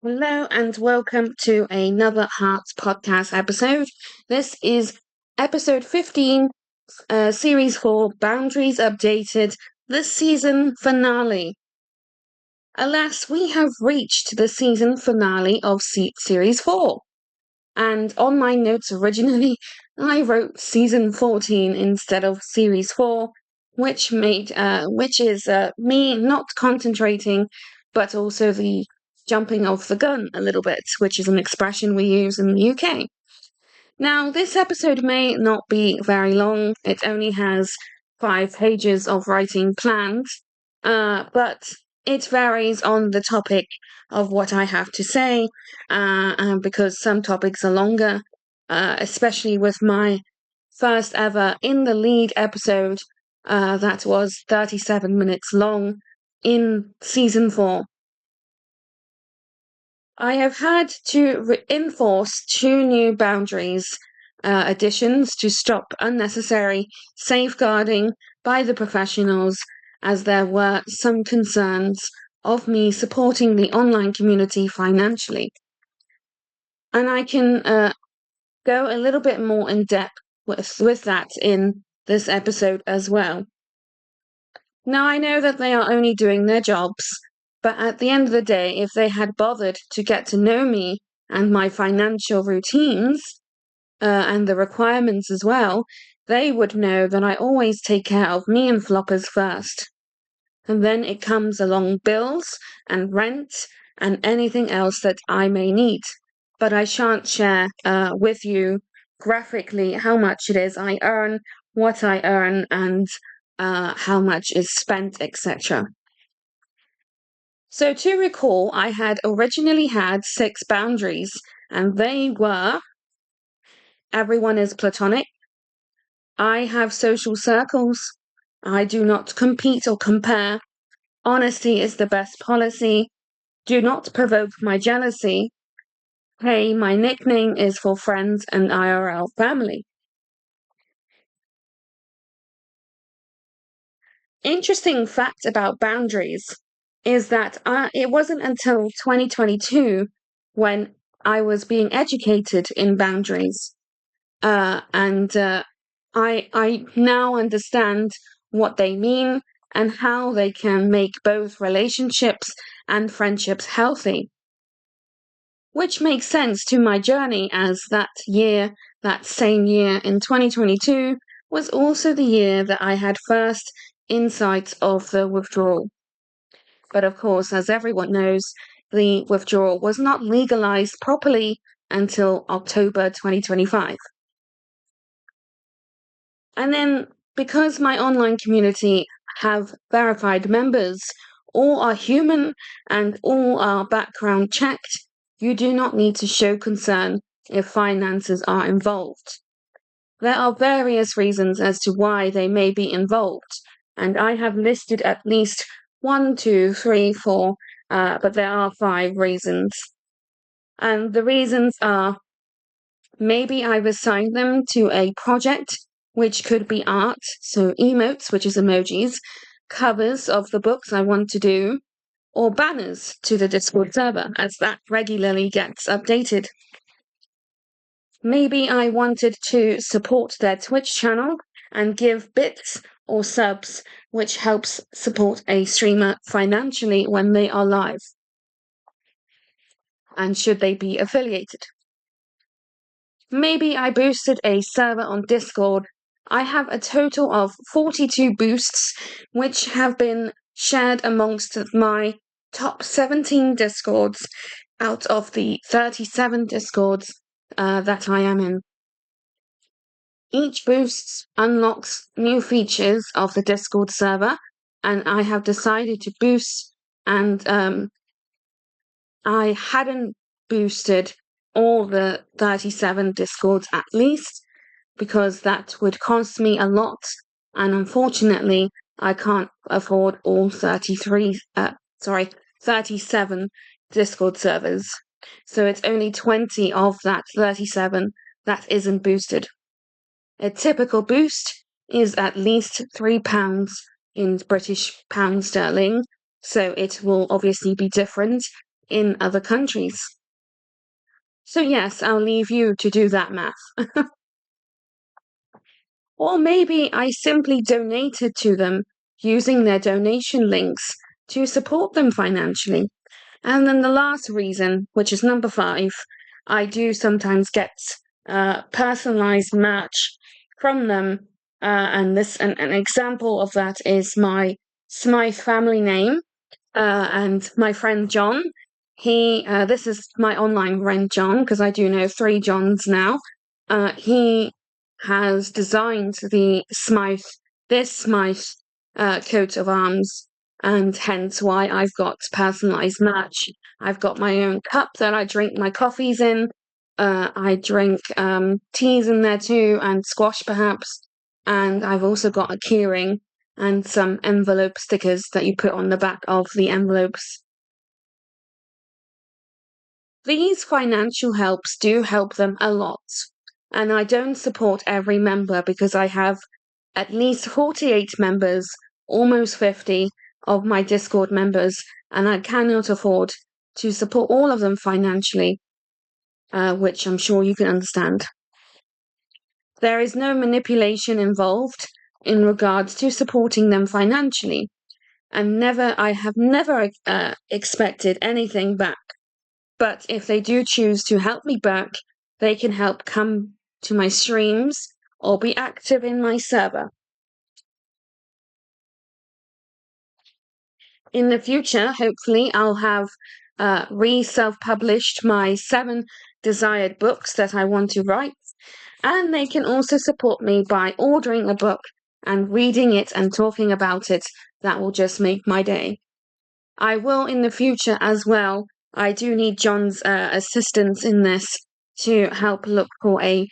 Hello and welcome to another Hearts podcast episode. This is episode 15, series 4, Boundaries Updated, the season finale. Alas, we have reached the season finale of series 4. And on my notes originally, I wrote season 14 instead of series 4, which is me not concentrating, but also the jumping off the gun a little bit, which is an expression we use in the UK. Now, this episode may not be very long. It only has 5 pages of writing planned, but it varies on the topic of what I have to say, because some topics are longer, especially with my first ever in the lead episode that was 37 minutes long in season 4. I have had to enforce 2 new boundaries additions to stop unnecessary safeguarding by the professionals, as there were some concerns of me supporting the online community financially. And I can go a little bit more in depth with that in this episode as well. Now, I know that they are only doing their jobs, but at the end of the day, if they had bothered to get to know me and my financial routines, and the requirements as well, they would know that I always take care of me and floppers first. And then it comes along bills and rent and anything else that I may need. But I shan't share with you graphically how much it is I earn, what I earn, and how much is spent, etc. So to recall, I had originally had 6 boundaries, and they were: everyone is platonic, I have social circles, I do not compete or compare, honesty is the best policy, do not provoke my jealousy, hey, my nickname is for friends and IRL family. Interesting fact about boundaries is that it wasn't until 2022 when I was being educated in boundaries, and I now understand what they mean and how they can make both relationships and friendships healthy. Which makes sense to my journey, as that same year in 2022, was also the year that I had first insights of the withdrawal. But of course, as everyone knows, the withdrawal was not legalized properly until October 2025. And then, because my online community have verified members, all are human and all are background checked, you do not need to show concern if finances are involved. There are various reasons as to why they may be involved, and I have listed at least 1, 2, 3, 4, but there are 5 reasons. And the reasons are: maybe I've assigned them to a project, which could be art, so emotes, which is emojis, covers of the books I want to do, or banners to the Discord server, as that regularly gets updated. Maybe I wanted to support their Twitch channel and give bits or subs, which helps support a streamer financially when they are live, and should they be affiliated. Maybe I boosted a server on Discord. I have a total of 42 boosts, which have been shared amongst my top 17 Discords out of the 37 Discords that I am in. Each boost unlocks new features of the Discord server, and I have decided to boost, and I hadn't boosted all the 37 Discords at least, because that would cost me a lot, and unfortunately I can't afford all 37 Discord servers. So it's only 20 of that 37 that isn't boosted. A typical boost is at least £3 in British pound sterling, so it will obviously be different in other countries. So yes, I'll leave you to do that math. Or maybe I simply donated to them using their donation links to support them financially. And then the last reason, which is number 5, I do sometimes get personalized merch from them. And an example of that is my Smythe family name. And my friend John, this is my online friend John, because I do know 3 Johns now. He has designed this Smythe coat of arms, and hence why I've got personalised merch. I've got my own cup that I drink my coffees in. I drink teas in there too, and squash perhaps. And I've also got a keyring and some envelope stickers that you put on the back of the envelopes. These financial helps do help them a lot, and I don't support every member because I have at least 48 members, almost 50 of my Discord members, and I cannot afford to support all of them financially, which I'm sure you can understand. There is no manipulation involved in regards to supporting them financially, and I have never expected anything back. But if they do choose to help me back, they can help come to my streams or be active in my server. In the future, hopefully, I'll have self-published my 7 desired books that I want to write, and they can also support me by ordering a book and reading it and talking about it. That will just make my day. I will in the future as well. I do need John's assistance in this to help look for a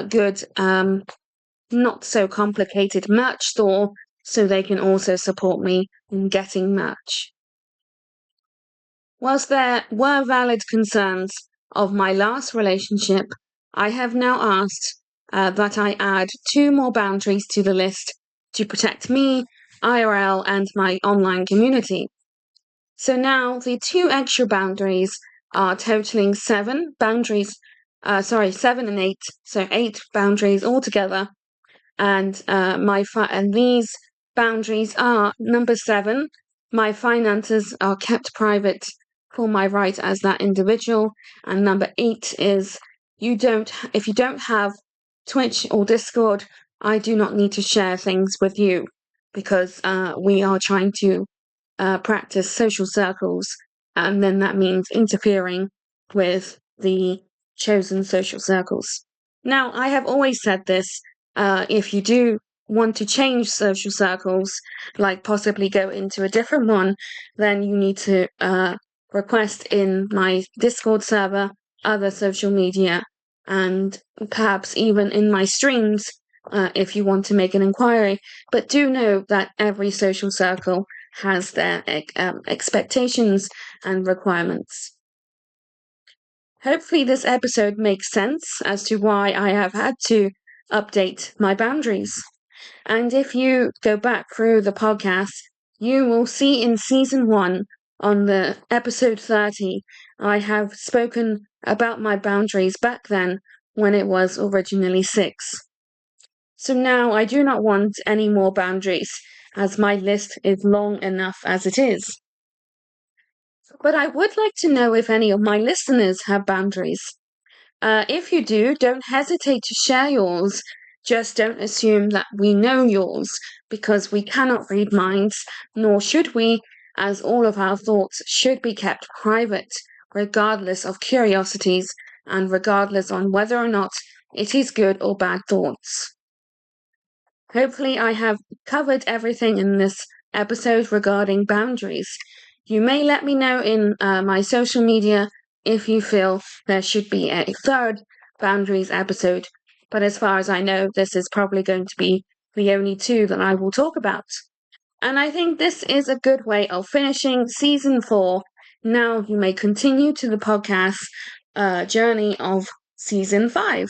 good, not so complicated merch store so they can also support me in getting merch. Whilst there were valid concerns of my last relationship, I have now asked that I add 2 more boundaries to the list to protect me, IRL, and my online community. So now the 2 extra boundaries are totaling 7 boundaries, 7 and 8, so 8 boundaries altogether. And and these boundaries are: number 7, my finances are kept private for my right as that individual, and number 8 is if you don't have Twitch or Discord, I do not need to share things with you, because we are trying to practice social circles, and then that means interfering with the chosen social circles. Now, I have always said this, if you do want to change social circles, like possibly go into a different one, then you need to request in my Discord server, other social media, and perhaps even in my streams if you want to make an inquiry. But do know that every social circle has their expectations and requirements. Hopefully this episode makes sense as to why I have had to update my boundaries. And if you go back through the podcast, you will see in season 1, on the episode 30, I have spoken about my boundaries back then when it was originally 6. So now I do not want any more boundaries, as my list is long enough as it is. But I would like to know if any of my listeners have boundaries. If you do, don't hesitate to share yours. Just don't assume that we know yours, because we cannot read minds, nor should we, as all of our thoughts should be kept private, regardless of curiosities and regardless on whether or not it is good or bad thoughts. Hopefully I have covered everything in this episode regarding boundaries. You may let me know in my social media if you feel there should be a 3rd boundaries episode, but as far as I know, this is probably going to be the only 2 that I will talk about. And I think this is a good way of finishing season 4. Now you may continue to the podcast journey of season 5.